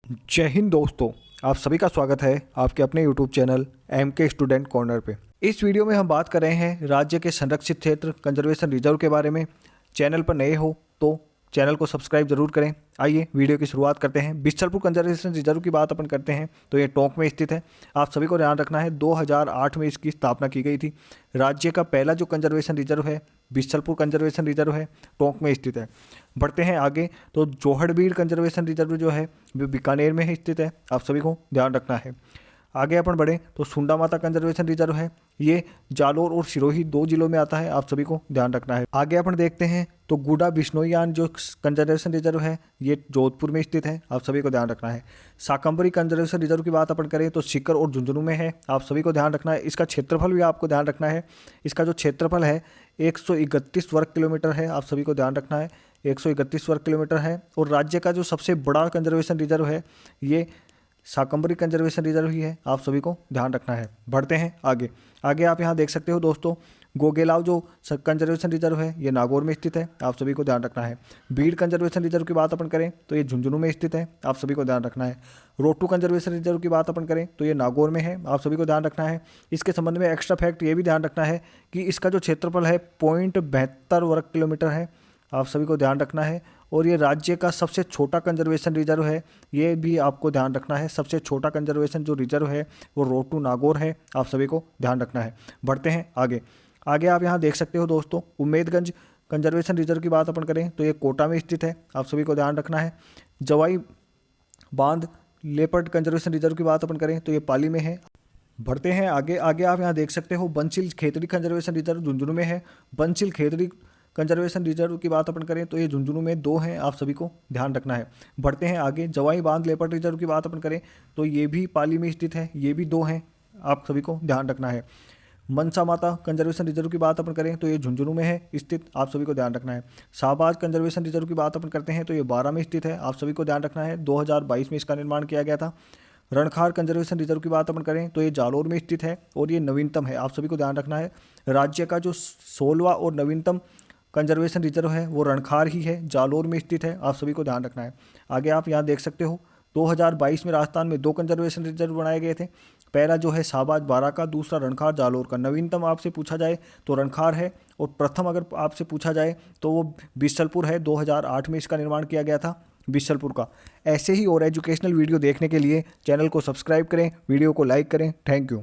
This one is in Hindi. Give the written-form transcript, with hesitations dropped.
जय हिंद दोस्तों, आप सभी का स्वागत है आपके अपने YouTube channel MK student corner पे। इस वीडियो में हम बात कर रहे हैं राज्य के संरक्षित क्षेत्र कंजर्वेशन रिजर्व के बारे में। चैनल पर नए हो तो चैनल को सब्सक्राइब जरूर करें। आइए वीडियो की शुरुआत करते हैं। बिशलपुर कंजर्वेशन रिजर्व की बात अपन करते हैं तो ये टोंक में स्थित है। आप सभी को ध्यान रखना है 2008 में इसकी स्थापना की गई थी। राज्य का पहला जो कंजर्वेशन रिजर्व है बिशलपुर कंजर्वेशन रिजर्व है, टोंक में स्थित है। बढ़ते हैं आगे तो जोहड़बीड़ कंजर्वेशन रिजर्व जो है वो बीकानेर में स्थित है। आप सभी को ध्यान रखना है। आगे अपन बढ़े तो सुंडा माता कंजर्वेशन रिजर्व है, ये जालोर और सिरोही 2 जिलों में आता है। आप सभी को ध्यान रखना है। आगे अपन देखते हैं तो गुडा बिश्नोईयान जो कंजर्वेशन रिजर्व है ये जोधपुर में स्थित है। आप सभी को ध्यान रखना है। साकंबरी कंजर्वेशन रिजर्व की बात अपन करें तो सीकर और झुंझुनू में है। आप सभी को ध्यान रखना है। इसका क्षेत्रफल भी आपको ध्यान रखना है। इसका जो क्षेत्रफल है 131 वर्ग किलोमीटर है। आप सभी को ध्यान रखना है, 131 वर्ग किलोमीटर है। और राज्य का जो सबसे बड़ा कंजर्वेशन रिजर्व है ये साकंबरी कंजर्वेशन रिजर्व ही है। आप सभी को ध्यान रखना है। बढ़ते हैं आगे। आगे आप यहाँ देख सकते हो दोस्तों, गोगेलाव जो कंजर्वेशन रिजर्व है ये नागौर में स्थित है। आप सभी को ध्यान रखना है। बीड़ कंजर्वेशन रिजर्व की बात अपन करें तो ये झुंझुनू में स्थित है। आप सभी को ध्यान रखना है। रोटू कंजर्वेशन रिजर्व की बात अपन करें तो ये नागौर में है। आप सभी को ध्यान रखना है। इसके संबंध में एक्स्ट्रा फैक्ट ये भी ध्यान रखना है कि इसका जो क्षेत्रफल है 0.72 वर्ग किलोमीटर है। आप सभी को ध्यान रखना है। और ये राज्य का सबसे छोटा कंजर्वेशन रिजर्व है, ये भी आपको ध्यान रखना है। सबसे छोटा कंजर्वेशन जो रिजर्व है वो रोटू नागौर है। आप सभी को ध्यान रखना है। बढ़ते हैं आगे। आगे आप यहाँ देख सकते हो दोस्तों, उम्मेदगंज कंजर्वेशन रिजर्व की बात अपन करें तो ये कोटा में स्थित है। आप सभी को ध्यान रखना है। जवाई बांध लेपर्ड कंजर्वेशन रिजर्व की बात अपन करें तो ये पाली में है। बढ़ते हैं आगे। आगे आप यहाँ देख सकते हो बंसिल खेतड़ी कंजर्वेशन रिजर्व झुंझुनू में है। बंसिल खेतड़ी कंजर्वेशन रिजर्व की बात अपन करें तो ये झुंझुनू में 2 हैं। आप सभी को ध्यान रखना है। बढ़ते हैं आगे। जवाई बांध लेपर्ड रिजर्व की बात अपन करें तो ये भी पाली में स्थित है, ये भी 2 हैं। आप सभी को ध्यान रखना है। मनसा माता कंजर्वेशन रिजर्व की बात अपन करें तो ये झुंझुनू में है स्थित। आप सभी को ध्यान रखना है। शाहबाज कंजर्वेशन रिजर्व की बात अपन करते हैं तो ये 12 में स्थित है। आप सभी को ध्यान रखना है। 2022 में इसका निर्माण किया गया था। रणखार कंजर्वेशन रिजर्व की बात अपन करें तो ये जालोर में स्थित है और ये नवीनतम है। आप सभी को ध्यान रखना है। राज्य का जो 16वां और नवीनतम कंजर्वेशन रिजर्व है वो रणखार ही है, जालोर में स्थित है। आप सभी को ध्यान रखना है। आगे आप यहाँ देख सकते हो 2022 में राजस्थान में 2 कंजर्वेशन रिजर्व बनाए गए थे। पहला जो है शाहबाज बारा का, दूसरा रणखार जालोर का। नवीनतम आपसे पूछा जाए तो रणखार है और प्रथम अगर आपसे पूछा जाए तो वो बिशलपुर है। 2008 में इसका निर्माण किया गया था बिशलपुर का। ऐसे ही और एजुकेशनल वीडियो देखने के लिए चैनल को सब्सक्राइब करें, वीडियो को लाइक करें। Thank you.